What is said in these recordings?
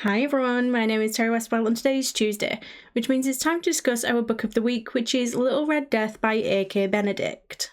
Hi everyone, my name is Terry Westwell and today is Tuesday, which means it's time to discuss our book of the week, which is Little Red Death by A.K Benedict.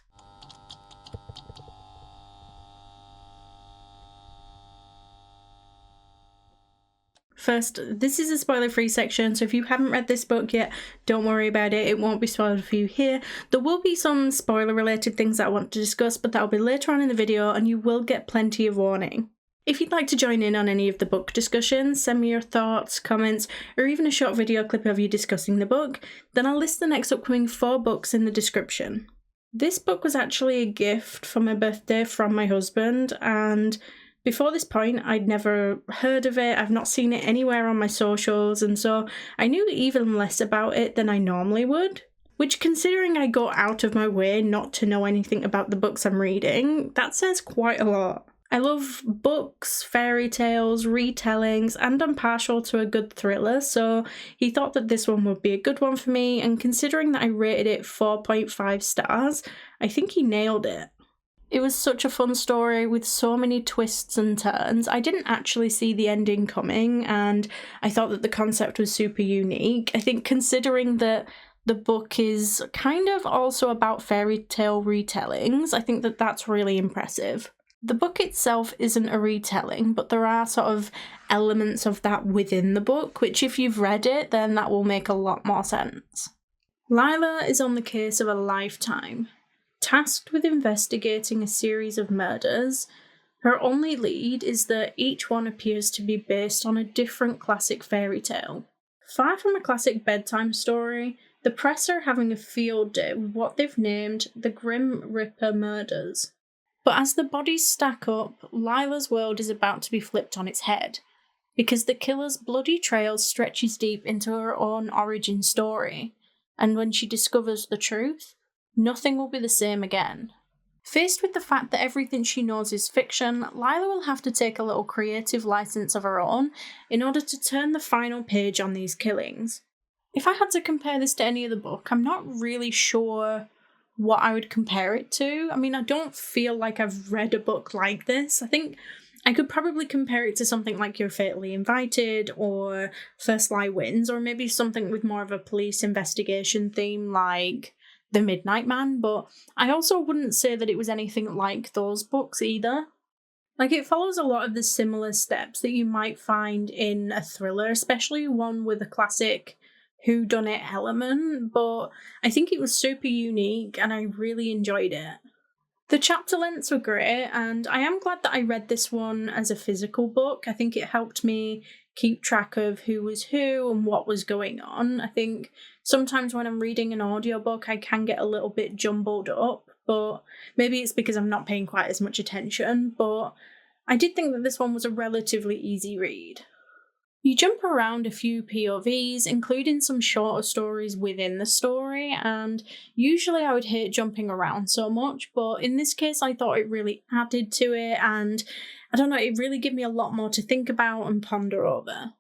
First, this is a spoiler-free section, so if you haven't read this book yet, don't worry about it, it won't be spoiled for you here. There will be some spoiler-related things that I want to discuss, but that'll be later on in the video and you will get plenty of warning. If you'd like to join in on any of the book discussions, send me your thoughts, comments, or even a short video clip of you discussing the book, then I'll list the next upcoming 4 books in the description. This book was actually a gift for my birthday from my husband, and before this point I'd never heard of it, I've not seen it anywhere on my socials, and so I knew even less about it than I normally would. Which, considering I go out of my way not to know anything about the books I'm reading, that says quite a lot. I love books, fairy tales, retellings, and I'm partial to a good thriller, so he thought that this one would be a good one for me, and considering that I rated it 4.5 stars, I think he nailed it. It was such a fun story with so many twists and turns. I didn't actually see the ending coming, and I thought that the concept was super unique. I think considering that the book is kind of also about fairy tale retellings, I think that that's really impressive. The book itself isn't a retelling, but there are sort of elements of that within the book, which if you've read it, then that will make a lot more sense. Lila is on the case of a lifetime, tasked with investigating a series of murders. Her only lead is that each one appears to be based on a different classic fairy tale. Far from a classic bedtime story, the press are having a field day with what they've named the Grim Ripper murders. But as the bodies stack up, Lila's world is about to be flipped on its head, because the killer's bloody trail stretches deep into her own origin story, and when she discovers the truth, nothing will be the same again. Faced with the fact that everything she knows is fiction, Lila will have to take a little creative license of her own in order to turn the final page on these killings. If I had to compare this to any other book, I'm not really sure what I would compare it to. I mean, I don't feel like I've read a book like this. I think I could probably compare it to something like You're Fatally Invited or First Lie Wins, or maybe something with more of a police investigation theme like The Midnight Man, but I also wouldn't say that it was anything like those books either. Like, it follows a lot of the similar steps that you might find in a thriller, especially one with a classic whodunit element, but I think it was super unique and I really enjoyed it. The chapter lengths were great, and I am glad that I read this one as a physical book. I think it helped me keep track of who was who and what was going on. I think sometimes when I'm reading an audiobook I can get a little bit jumbled up, but maybe it's because I'm not paying quite as much attention, but I did think that this one was a relatively easy read. You jump around a few POVs, including some shorter stories within the story, and usually I would hate jumping around so much, but in this case I thought it really added to it, and I don't know, it really gave me a lot more to think about and ponder over.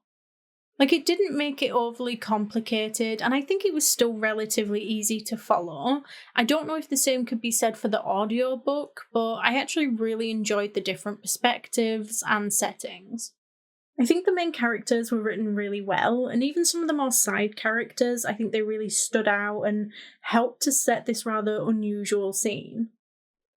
Like, it didn't make it overly complicated, and I think it was still relatively easy to follow. I don't know if the same could be said for the audiobook, but I actually really enjoyed the different perspectives and settings. I think the main characters were written really well, and even some of the more side characters, I think they really stood out and helped to set this rather unusual scene.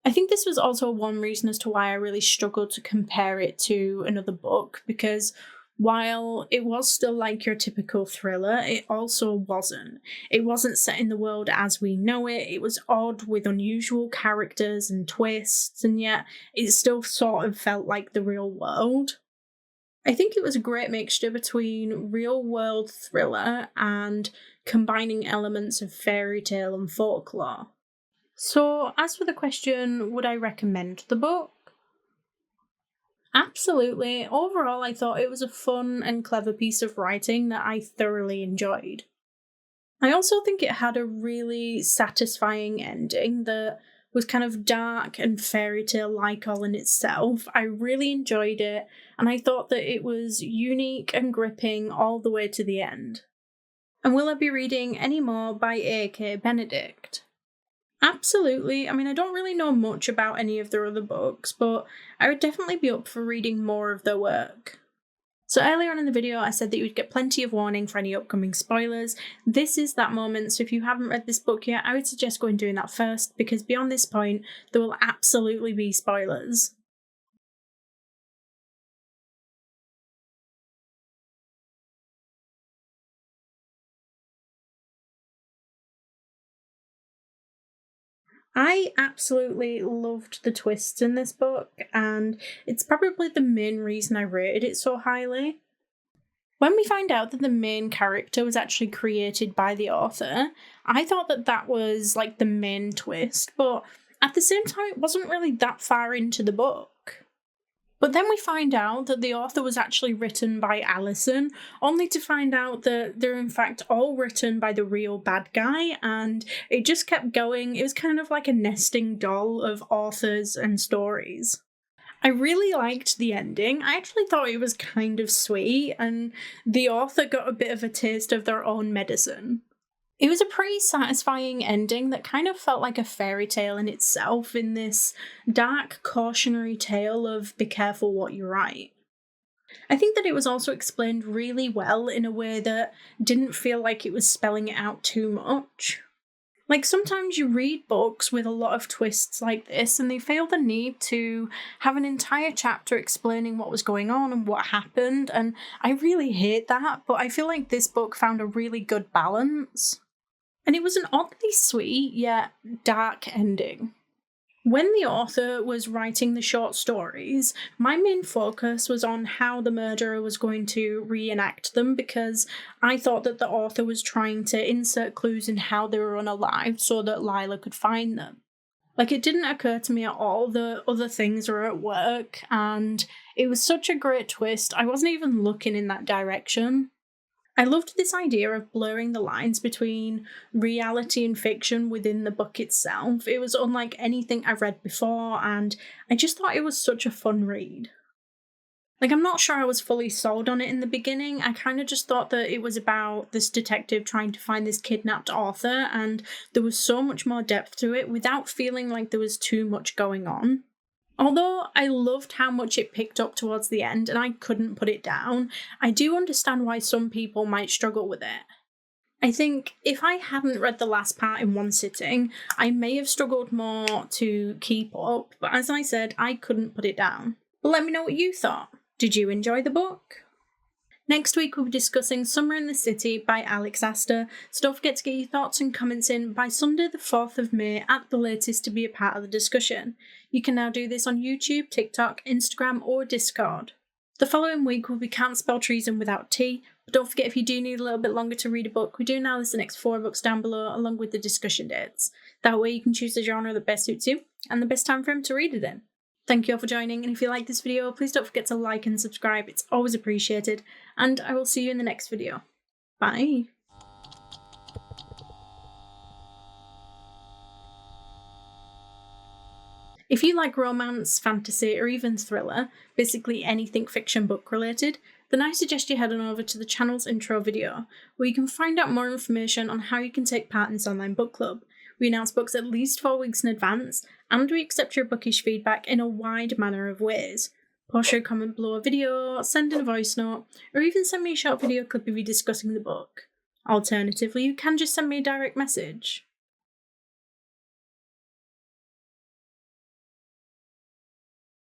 I think this was also one reason as to why I really struggled to compare it to another book, because while it was still like your typical thriller, it also wasn't. It wasn't set in the world as we know it, it was odd with unusual characters and twists, and yet it still sort of felt like the real world. I think it was a great mixture between real-world thriller and combining elements of fairy tale and folklore. So, as for the question, would I recommend the book? Absolutely. Overall, I thought it was a fun and clever piece of writing that I thoroughly enjoyed. I also think it had a really satisfying ending that was kind of dark and fairy tale-like all in itself. I really enjoyed it, and I thought that it was unique and gripping all the way to the end. And will I be reading any more by A.K Benedict? Absolutely. I mean, I don't really know much about any of their other books, but I would definitely be up for reading more of their work. So earlier on in the video, I said that you would get plenty of warning for any upcoming spoilers. This is that moment, so if you haven't read this book yet, I would suggest going doing that first, because beyond this point, there will absolutely be spoilers. I absolutely loved the twists in this book, and it's probably the main reason I rated it so highly. When we find out that the main character was actually created by the author, I thought that that was like the main twist, but at the same time, it wasn't really that far into the book. But then we find out that the author was actually written by Allison, only to find out that they're in fact all written by the real bad guy, and it just kept going. It was kind of like a nesting doll of authors and stories. I really liked the ending. I actually thought it was kind of sweet, and the author got a bit of a taste of their own medicine. It was a pretty satisfying ending that kind of felt like a fairy tale in itself, in this dark, cautionary tale of be careful what you write. I think that it was also explained really well in a way that didn't feel like it was spelling it out too much. Like, sometimes you read books with a lot of twists like this, and they feel the need to have an entire chapter explaining what was going on and what happened, and I really hate that, but I feel like this book found a really good balance. And it was an oddly sweet, yet dark ending. When the author was writing the short stories, my main focus was on how the murderer was going to reenact them, because I thought that the author was trying to insert clues in how they were unalived so that Lila could find them. Like, it didn't occur to me at all that other things were at work, and it was such a great twist, I wasn't even looking in that direction. I loved this idea of blurring the lines between reality and fiction within the book itself. It was unlike anything I've read before, and I just thought it was such a fun read. Like, I'm not sure I was fully sold on it in the beginning. I kind of just thought that it was about this detective trying to find this kidnapped author, and there was so much more depth to it without feeling like there was too much going on. Although I loved how much it picked up towards the end and I couldn't put it down, I do understand why some people might struggle with it. I think if I hadn't read the last part in one sitting, I may have struggled more to keep up, but as I said, I couldn't put it down. But let me know what you thought. Did you enjoy the book? Next week we'll be discussing Summer in the City by Aster, so don't forget to get your thoughts and comments in by Sunday the 4th of May at the latest to be a part of the discussion. You can now do this on YouTube, TikTok, Instagram or Discord. The following week will be Can't Spell Treason Without T, but don't forget if you do need a little bit longer to read a book, we do now list the next 4 books down below along with the discussion dates. That way you can choose the genre that best suits you and the best time frame to read it in. Thank you all for joining, and if you like this video, please don't forget to like and subscribe, it's always appreciated, and I will see you in the next video. Bye! If you like romance, fantasy, or even thriller, basically anything fiction book related, then I suggest you head on over to the channel's intro video, where you can find out more information on how you can take part in this online book club. We announce books at least 4 weeks in advance, and we accept your bookish feedback in a wide manner of ways. Post your comment below a video, send in a voice note, or even send me a short video clip of you discussing the book. Alternatively, you can just send me a direct message.